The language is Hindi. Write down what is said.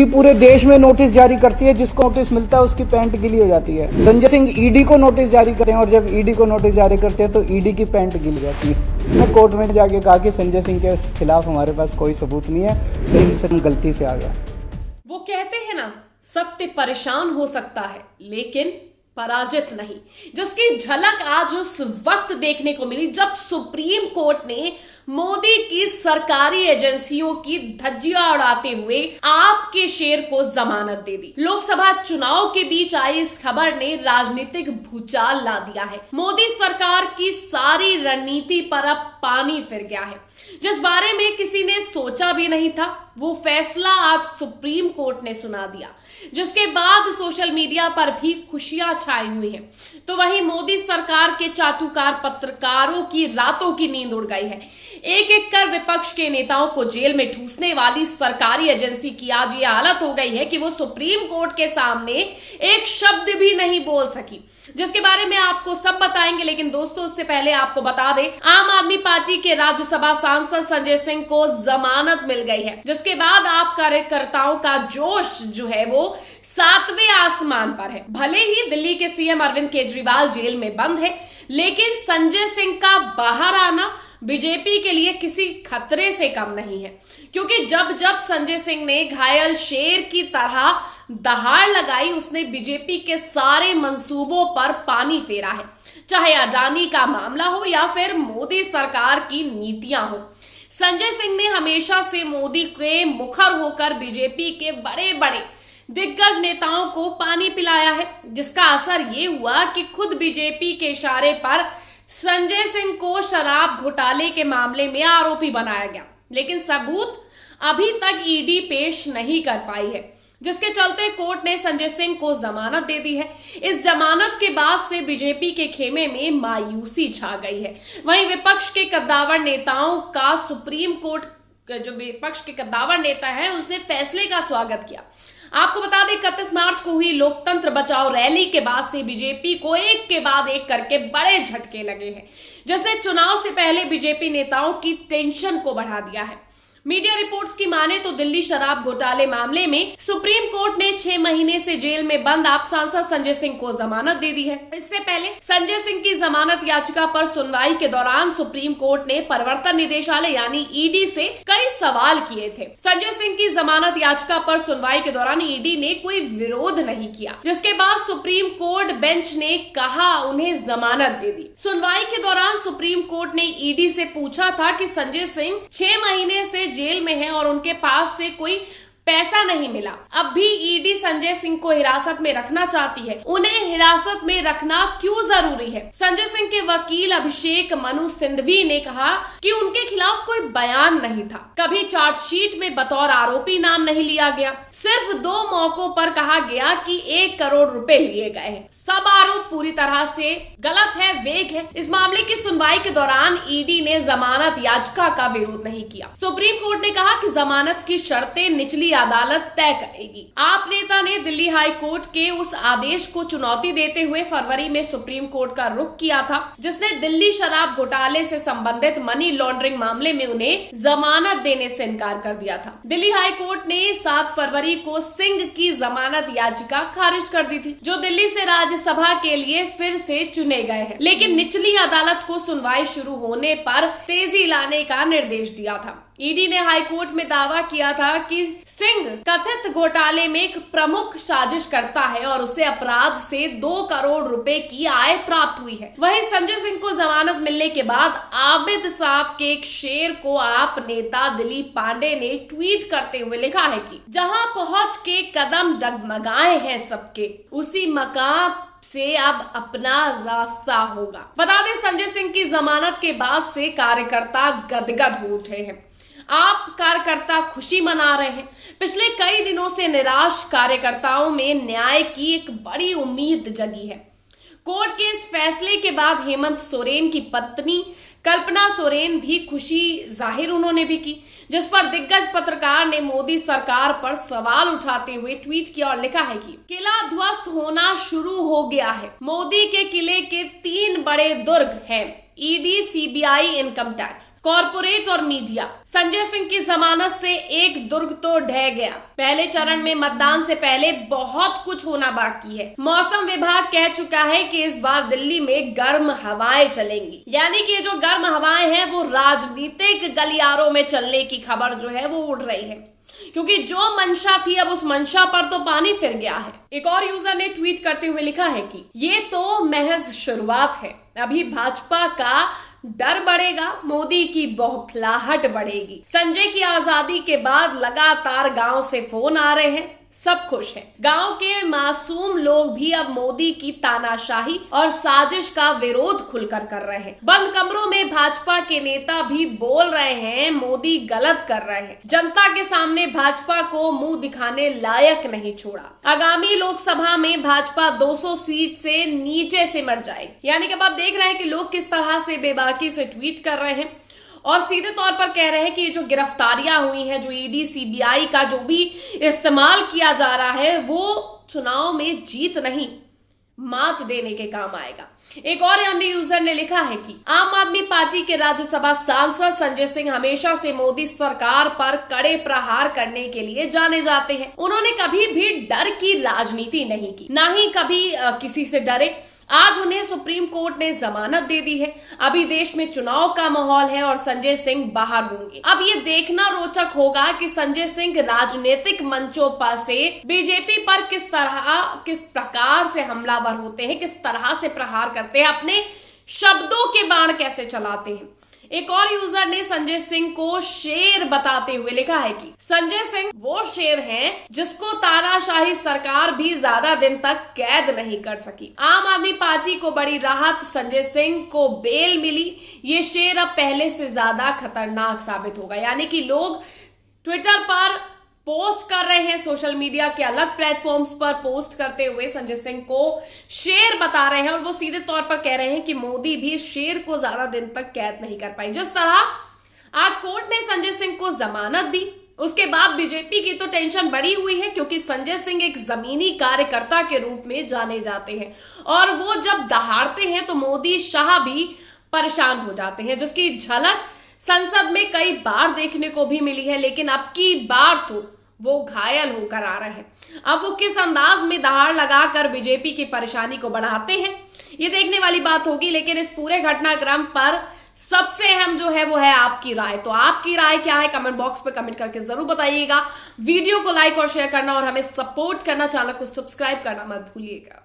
ईडी पूरे देश में नोटिस जारी करती है, जिसको नोटिस मिलता है उसकी पैंट गीली हो जाती है। संजय सिंह ईडी को नोटिस जारी करते हैं और जब ईडी को नोटिस जारी करते हैं तो ईडी की पैंट गीली जाती है। मैं कोर्ट में जाके कहा कि संजय सिंह के खिलाफ हमारे पास कोई सबूत नहीं है, सिंह गलती से आ गया। वो कहते हैं ना, सत्य परेशान हो सकता है लेकिन पराजित नहीं, जिसकी झलक आज उस वक्त देखने को मिली जब सुप्रीम कोर्ट ने मोदी की सरकारी एजेंसियों की धज्जियां उड़ाते हुए आपके शेर को जमानत दे दी। लोकसभा चुनाव के बीच आई इस खबर ने राजनीतिक भूचाल ला दिया है। मोदी सरकार की सारी रणनीति पर अब पानी फिर गया है। जिस बारे में किसी ने सोचा भी नहीं था, वो फैसला आज सुप्रीम कोर्ट ने सुना दिया, जिसके बाद सोशल मीडिया पर भी खुशियां छाई हुई हैं। तो वहीं मोदी सरकार के चाटुकार पत्रकारों की रातों की नींद उड़ गई है। एक एक कर विपक्ष के नेताओं को जेल में ठूसने वाली सरकारी एजेंसी की आज ये हालत हो गई है कि वो सुप्रीम कोर्ट के सामने एक शब्द भी नहीं बोल सकी, जिसके बारे में आपको सब बताएंगे। लेकिन दोस्तों, उससे पहले आपको बता दें, आम आदमी पार्टी के राज्यसभा सांसद संजय सिंह को जमानत मिल गई है, जिसके बाद आप कार्यकर्ताओं का जोश जो है वो 7वें आसमान पर है। भले ही दिल्ली के सीएम अरविंद केजरीवाल जेल में बंद है, लेकिन संजय सिंह का बाहर आना बीजेपी के लिए किसी खतरे से कम नहीं है, क्योंकि जब जब संजय सिंह ने घायल शेर की तरह दहाड़ लगाई, उसने बीजेपी के सारे मंसूबों पर पानी फेरा है। चाहे अडानी का मामला हो या फिर मोदी सरकार की नीतियां हो, संजय सिंह ने हमेशा से मोदी के मुखर होकर बीजेपी के बड़े बड़े दिग्गज नेताओं को पानी पिलाया है, जिसका असर ये हुआ कि खुद बीजेपी के इशारे पर संजय सिंह को शराब घोटाले के मामले में आरोपी बनाया गया, लेकिन सबूत अभी तक ईडी पेश नहीं कर पाई है, जिसके चलते कोर्ट ने संजय सिंह को जमानत दे दी है। इस जमानत के बाद से बीजेपी के खेमे में मायूसी छा गई है। वहीं विपक्ष के कद्दावर नेताओं का सुप्रीम कोर्ट, जो विपक्ष के कद्दावर नेता है, उसने फैसले का स्वागत किया। आपको बता दें, 31 मार्च को हुई लोकतंत्र बचाओ रैली के बाद से बीजेपी को एक के बाद एक करके बड़े झटके लगे हैं, जिसने चुनाव से पहले बीजेपी नेताओं की टेंशन को बढ़ा दिया है। मीडिया रिपोर्ट्स की माने तो दिल्ली शराब घोटाले मामले में सुप्रीम कोर्ट ने 6 महीने से जेल में बंद आप सांसद संजय सिंह को जमानत दे दी है। इससे पहले संजय सिंह की जमानत याचिका पर सुनवाई के दौरान सुप्रीम कोर्ट ने प्रवर्तन निदेशालय यानी ईडी से कई सवाल किए थे। संजय सिंह की जमानत याचिका पर सुनवाई के दौरान ईडी ने कोई विरोध नहीं किया, जिसके बाद सुप्रीम कोर्ट बेंच ने कहा उन्हें जमानत दे दी। सुनवाई के दौरान सुप्रीम कोर्ट ने ईडी से पूछा था कि संजय सिंह 6 महीने से जेल में है और उनके पास से कोई पैसा नहीं मिला, अब भी ईडी संजय सिंह को हिरासत में रखना चाहती है, उन्हें हिरासत में रखना क्यों जरूरी है? संजय सिंह के वकील अभिषेक मनु सिंघवी ने कहा कि उनके खिलाफ कोई बयान नहीं था, कभी चार्जशीट में बतौर आरोपी नाम नहीं लिया गया, सिर्फ 2 मौकों पर कहा गया कि 1 करोड़ रुपए लिए गए हैं। सब आरोप पूरी तरह से गलत है, वेग है। इस मामले की सुनवाई के दौरान ईडी ने जमानत याचिका का विरोध नहीं किया। सुप्रीम कोर्ट ने कहा कि जमानत की शर्तें निचली अदालत तय करेगी। आप नेता ने दिल्ली हाई कोर्ट के उस आदेश को चुनौती देते हुए फरवरी में सुप्रीम कोर्ट का रुख किया था, जिसने दिल्ली शराब घोटाले से संबंधित मनी लॉन्ड्रिंग मामले में उन्हें जमानत देने से इनकार कर दिया था। दिल्ली हाई कोर्ट ने 7 फरवरी को सिंह की जमानत याचिका खारिज कर दी थी, जो दिल्ली से राज्यसभा के लिए फिर से चुने गए हैं, लेकिन निचली अदालत को सुनवाई शुरू होने पर तेजी लाने का निर्देश दिया था। ईडी ने हाई कोर्ट में दावा किया था कि सिंह कथित घोटाले में एक प्रमुख साजिश करता है और उसे अपराध से 2 करोड़ रुपए की आय प्राप्त हुई है। वहीं संजय सिंह को जमानत मिलने के बाद आबिद साहब के एक शेर को आप नेता दिलीप पांडे ने ट्वीट करते हुए लिखा है कि जहां पहुंच के कदम डगमगाए हैं सबके, उसी मकाम से अब अपना रास्ता होगा। बता दें, संजय सिंह की जमानत के बाद से कार्यकर्ता गदगद हो उठे हैं। आप कार्यकर्ता खुशी मना रहे हैं। पिछले कई दिनों से निराश कार्यकर्ताओं में न्याय की एक बड़ी उम्मीद जगी है। कोर्ट के इस फैसले के बाद हेमंत सोरेन की पत्नी कल्पना सोरेन भी खुशी जाहिर उन्होंने भी की, जिस पर दिग्गज पत्रकार ने मोदी सरकार पर सवाल उठाते हुए ट्वीट किया और लिखा है कि किला ध्वस्त होना शुरू हो गया है। मोदी के किले के 3 बड़े दुर्ग हैं, ED, CBI, income tax, corporate और मीडिया। संजय सिंह की जमानत से एक दुर्ग तो ढह गया। पहले चरण में मतदान से पहले बहुत कुछ होना बाकी है। मौसम विभाग कह चुका है कि इस बार दिल्ली में गर्म हवाएं चलेंगी, यानी कि जो गर्म हवाएं हैं वो राजनीतिक गलियारों में चलने की खबर जो है वो उड़ रही है, क्योंकि जो मंशा थी अब उस मंशा पर तो पानी फिर गया है। एक और यूजर ने ट्वीट करते हुए लिखा है कि ये तो महज शुरुआत है, अभी भाजपा का डर बढ़ेगा, मोदी की बौखलाहट बढ़ेगी। संजय की आजादी के बाद लगातार गांव से फोन आ रहे हैं, सब खुश हैं। गांव के मासूम लोग भी अब मोदी की तानाशाही और साजिश का विरोध खुलकर कर रहे हैं। बंद कमरों में भाजपा के नेता भी बोल रहे हैं मोदी गलत कर रहे हैं। जनता के सामने भाजपा को मुंह दिखाने लायक नहीं छोड़ा। आगामी लोकसभा में भाजपा 200 सीट से नीचे सिमट जाएगी। यानी कि अब आप देख रहे हैं कि लोग किस तरह से बेबाकी से ट्वीट कर रहे हैं और सीधे तौर पर कह रहे हैं कि ये जो गिरफ्तारियां हुई हैं, जो ईडी, सीबीआई का जो भी इस्तेमाल किया जा रहा है, वो चुनाव में जीत नहीं मात देने के काम आएगा। एक और अन्य यूजर ने लिखा है कि आम आदमी पार्टी के राज्यसभा सांसद संजय सिंह हमेशा से मोदी सरकार पर कड़े प्रहार करने के लिए जाने जाते हैं। उन्होंने कभी भी डर की राजनीति नहीं की, ना ही कभी किसी से डरे। आज उन्हें सुप्रीम कोर्ट ने जमानत दे दी है। अभी देश में चुनाव का माहौल है और संजय सिंह बाहर होंगे। अब ये देखना रोचक होगा कि संजय सिंह राजनीतिक मंचों पर से बीजेपी पर किस प्रकार से हमलावर होते हैं, किस तरह से प्रहार करते हैं, अपने शब्दों के बाण कैसे चलाते हैं। एक और यूजर ने संजय सिंह को शेर बताते हुए लिखा है कि संजय सिंह वो शेर हैं जिसको तानाशाही सरकार भी ज्यादा दिन तक कैद नहीं कर सकी। आम आदमी पार्टी को बड़ी राहत, संजय सिंह को बेल मिली। ये शेर अब पहले से ज्यादा खतरनाक साबित होगा। यानी कि लोग ट्विटर पर पोस्ट कर रहे हैं, सोशल मीडिया के अलग प्लेटफॉर्म्स पर पोस्ट करते हुए संजय सिंह को शेर बता रहे हैं और वो सीधे तौर पर कह रहे हैं कि मोदी भी शेर को ज्यादा दिन तक कैद नहीं कर पाई। जिस तरह आज कोर्ट ने संजय सिंह को जमानत दी, उसके बाद बीजेपी की तो टेंशन बढ़ी हुई है, क्योंकि संजय सिंह एक जमीनी कार्यकर्ता के रूप में जाने जाते हैं और वो जब दहाड़ते हैं तो मोदी शाह भी परेशान हो जाते हैं, जिसकी झलक संसद में कई बार देखने को भी मिली है। लेकिन अब की बार तो वो घायल होकर आ रहे हैं। अब वो किस अंदाज में दहाड़ लगाकर बीजेपी की परेशानी को बढ़ाते हैं, ये देखने वाली बात होगी। लेकिन इस पूरे घटनाक्रम पर सबसे अहम जो है वो है आपकी राय। तो आपकी राय क्या है, कमेंट बॉक्स पे कमेंट करके जरूर बताइएगा। वीडियो को लाइक और शेयर करना और हमें सपोर्ट करना, चैनल को सब्सक्राइब करना मत भूलिएगा।